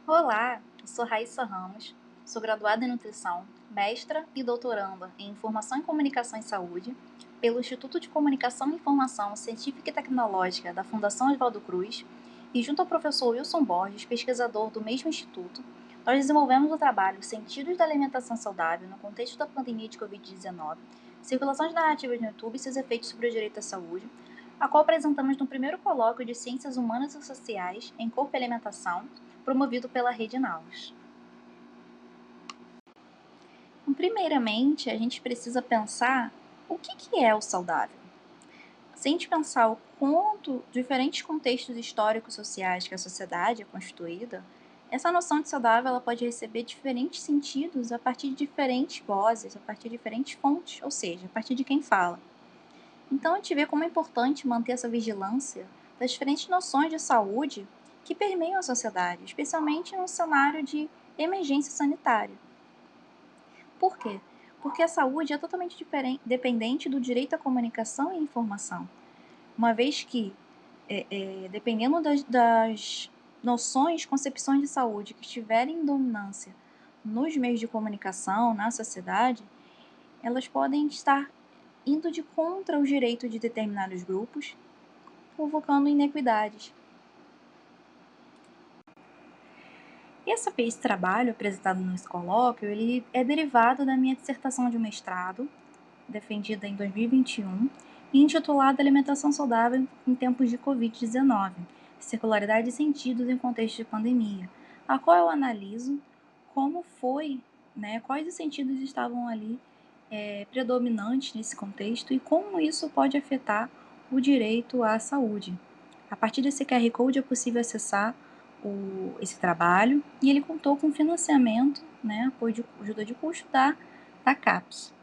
Olá, eu sou Raíssa Ramos, sou graduada em Nutrição, mestra e doutoranda em Informação em Comunicação e Saúde pelo Instituto de Comunicação e Informação Científica e Tecnológica da Fundação Oswaldo Cruz e junto ao professor Wilson Borges, pesquisador do mesmo instituto, nós desenvolvemos o trabalho Sentidos da Alimentação Saudável no contexto da pandemia de Covid-19, circulação de narrativas no YouTube e seus efeitos sobre o direito à saúde, a qual apresentamos no primeiro colóquio de Ciências Humanas e Sociais em Corpo e Alimentação, promovido pela Rede Naus. Então, primeiramente, a gente precisa pensar o que é o saudável. Se a gente pensar o quanto diferentes contextos históricos sociais que a sociedade é constituída, essa noção de saudável ela pode receber diferentes sentidos a partir de diferentes vozes, a partir de diferentes fontes, ou seja, a partir de quem fala. Então, a gente vê como é importante manter essa vigilância das diferentes noções de saúde que permeiam a sociedade, especialmente num cenário de emergência sanitária. Por quê? Porque a saúde é totalmente dependente do direito à comunicação e informação, uma vez que, dependendo das noções, concepções de saúde que estiverem em dominância nos meios de comunicação, na sociedade, elas podem estar indo de contra o direito de determinados grupos, provocando inequidades. E esse trabalho apresentado nesse colóquio, ele é derivado da minha dissertação de mestrado, defendida em 2021, e intitulada Alimentação Saudável em Tempos de Covid-19, Circularidade e Sentidos em Contexto de Pandemia, a qual eu analiso como foi, quais os sentidos estavam ali predominantes nesse contexto e como isso pode afetar o direito à saúde. A partir desse QR Code é possível acessar esse trabalho e ele contou com financiamento, apoio de ajuda de custo da CAPES.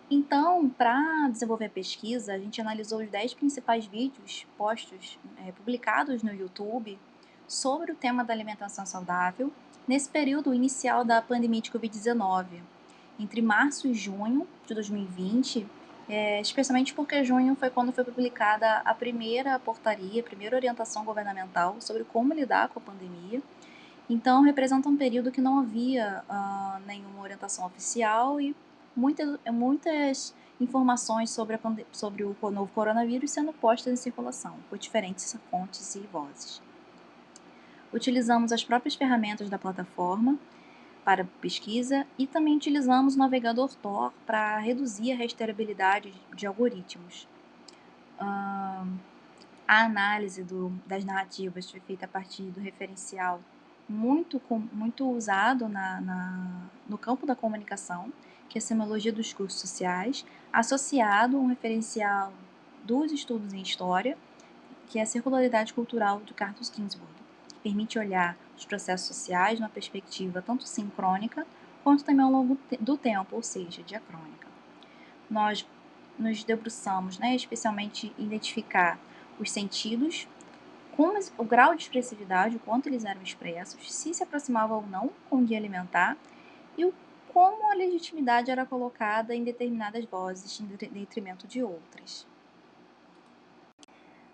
Então, para desenvolver a pesquisa, a gente analisou os 10 principais vídeos publicados no YouTube sobre o tema da alimentação saudável nesse período inicial da pandemia de Covid-19, entre março e junho de 2020, especialmente porque junho foi quando foi publicada a primeira portaria, a primeira orientação governamental sobre como lidar com a pandemia. Então, representa um período que não havia nenhuma orientação oficial e muitas informações sobre o novo coronavírus sendo postas em circulação por diferentes fontes e vozes. Utilizamos as próprias ferramentas da plataforma para pesquisa e também utilizamos o navegador Tor para reduzir a rastreabilidade de algoritmos. A análise das narrativas foi feita a partir do referencial muito usado no campo da comunicação, que é a semiologia dos discursos sociais, associado a um referencial dos estudos em história, que é a circularidade cultural de Carlos Ginzburg, que permite olhar os processos sociais numa perspectiva tanto sincrônica quanto também ao longo do tempo, ou seja, diacrônica. Nós nos debruçamos, especialmente em identificar os sentidos, como o grau de expressividade, o quanto eles eram expressos, se aproximava ou não com o guia alimentar e como a legitimidade era colocada em determinadas vozes em detrimento de outras.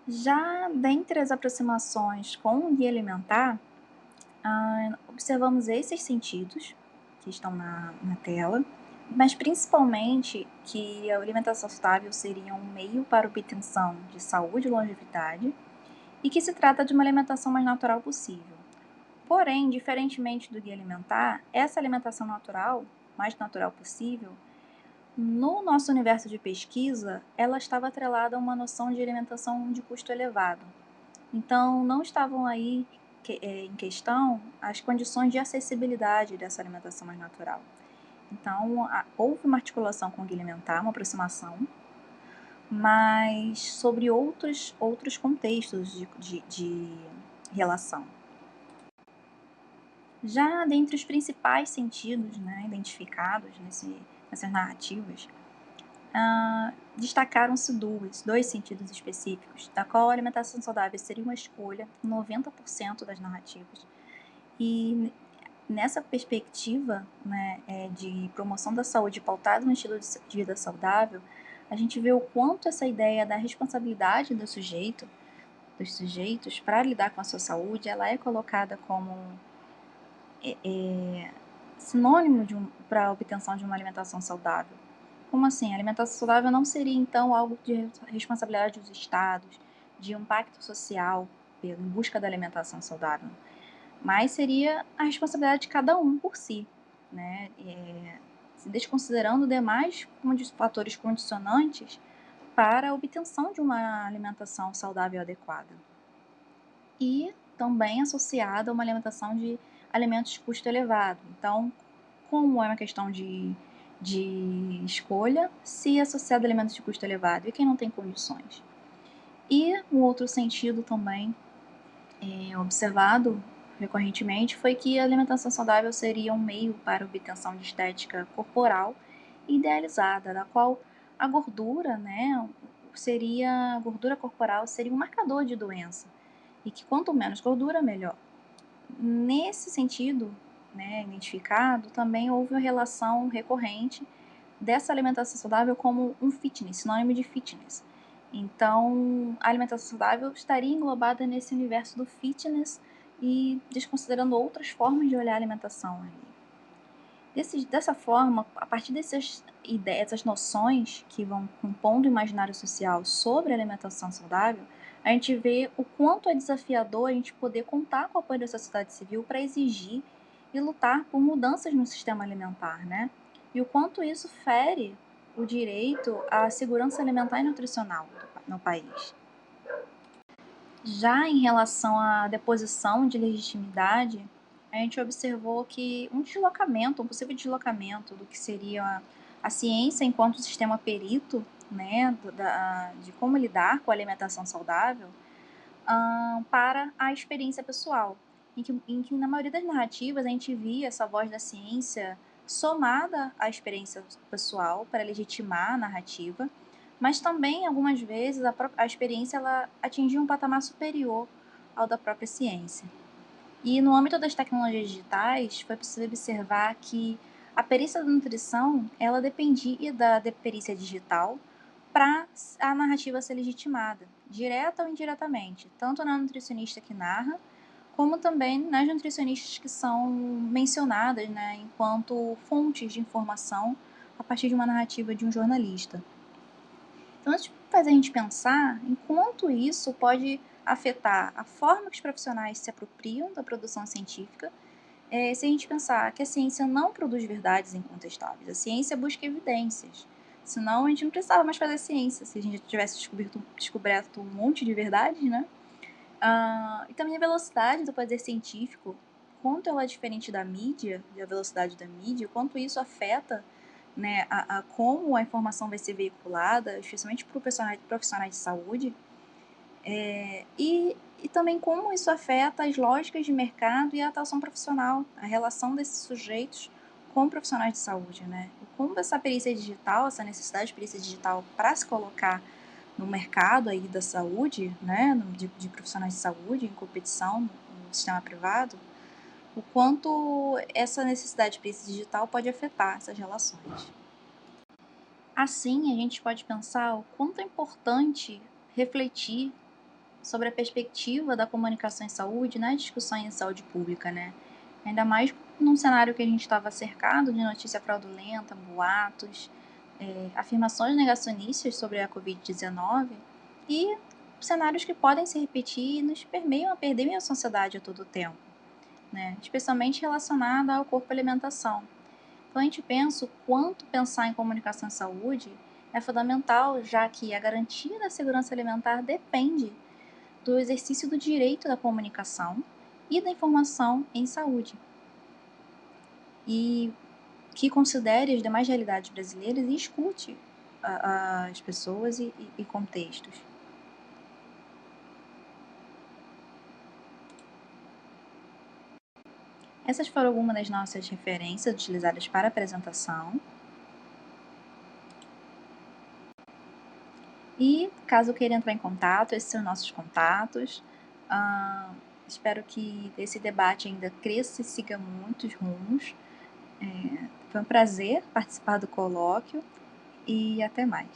Já dentre as aproximações com o guia alimentar, observamos esses sentidos que estão na tela, mas principalmente que a alimentação saudável seria um meio para obtenção de saúde e longevidade e que se trata de uma alimentação mais natural possível. Porém, diferentemente do guia alimentar, essa alimentação natural, mais natural possível, no nosso universo de pesquisa, ela estava atrelada a uma noção de alimentação de custo elevado. Então, não estavam aí em questão as condições de acessibilidade dessa alimentação mais natural. Então, houve uma articulação com o guia alimentar, uma aproximação, mas sobre outros contextos de relação. Já dentre os principais sentidos identificados nessas narrativas, destacaram-se dois sentidos específicos, da qual a alimentação saudável seria uma escolha em 90% das narrativas. E nessa perspectiva de promoção da saúde pautada no estilo de vida saudável, a gente vê o quanto essa ideia da responsabilidade do sujeito dos sujeitos para lidar com a sua saúde, ela é colocada como sinônimo para a obtenção de uma alimentação saudável. Como assim? A alimentação saudável não seria, então, algo de responsabilidade dos estados, de um pacto social em busca da alimentação saudável, mas seria a responsabilidade de cada um por si, né? Se desconsiderando demais fatores condicionantes para a obtenção de uma alimentação saudável e adequada. E também associada a uma alimentação de alimentos de custo elevado. Então, como é uma questão de escolha, se associado a alimentos de custo elevado e quem não tem condições. E um outro sentido também observado recorrentemente foi que a alimentação saudável seria um meio para a obtenção de estética corporal idealizada, da qual a gordura, a gordura corporal seria um marcador de doença e que quanto menos gordura, melhor. Nesse sentido, identificado, também houve uma relação recorrente dessa alimentação saudável como um fitness, sinônimo de fitness. Então, a alimentação saudável estaria englobada nesse universo do fitness e desconsiderando outras formas de olhar a alimentação ali. Dessa forma, a partir dessas ideias, essas noções que vão compondo o imaginário social sobre a alimentação saudável, a gente vê o quanto é desafiador a gente poder contar com o apoio da sociedade civil para exigir e lutar por mudanças no sistema alimentar, né? E o quanto isso fere o direito à segurança alimentar e nutricional no país. Já em relação à deposição de legitimidade, a gente observou que um possível deslocamento do que seria a ciência enquanto sistema perito, de como lidar com a alimentação saudável, para a experiência pessoal, em que na maioria das narrativas a gente via essa voz da ciência somada à experiência pessoal para legitimar a narrativa, mas também algumas vezes a experiência ela atingia um patamar superior ao da própria ciência. E no âmbito das tecnologias digitais, foi possível observar que a perícia da nutrição ela dependia da perícia digital para a narrativa ser legitimada, direta ou indiretamente, tanto na nutricionista que narra, como também nas nutricionistas que são mencionadas, enquanto fontes de informação a partir de uma narrativa de um jornalista. Então, isso faz a gente pensar em quanto isso pode afetar a forma que os profissionais se apropriam da produção científica, se a gente pensar que a ciência não produz verdades incontestáveis, a ciência busca evidências. Senão a gente não precisava mais fazer ciência, se a gente tivesse descoberto um monte de verdades, né? E também a velocidade do poder científico, quanto ela é diferente da mídia, da velocidade da mídia, quanto isso afeta a como a informação vai ser veiculada, especialmente para profissionais de saúde, e também como isso afeta as lógicas de mercado e a atuação profissional, a relação desses sujeitos com profissionais de saúde, né? Como essa perícia digital, essa necessidade de perícia digital para se colocar no mercado aí da saúde, né, de profissionais de saúde em competição no sistema privado, o quanto essa necessidade de perícia digital pode afetar essas relações. Assim, a gente pode pensar o quanto é importante refletir sobre a perspectiva da comunicação em saúde nas discussões em saúde pública, né? Ainda mais num cenário que a gente estava cercado de notícia fraudulenta, boatos, afirmações negacionistas sobre a Covid-19 e cenários que podem se repetir e nos permeiam a perder a sociedade a todo tempo, né? Especialmente relacionada ao corpo e alimentação. Então a gente pensa o quanto pensar em comunicação e saúde é fundamental, já que a garantia da segurança alimentar depende do exercício do direito da comunicação e da informação em saúde. E que considere as demais realidades brasileiras e escute as pessoas e contextos. Essas foram algumas das nossas referências utilizadas para a apresentação. E caso queira entrar em contato, esses são nossos contatos. Espero que esse debate ainda cresça e siga muitos rumos. Foi um prazer participar do colóquio e até mais.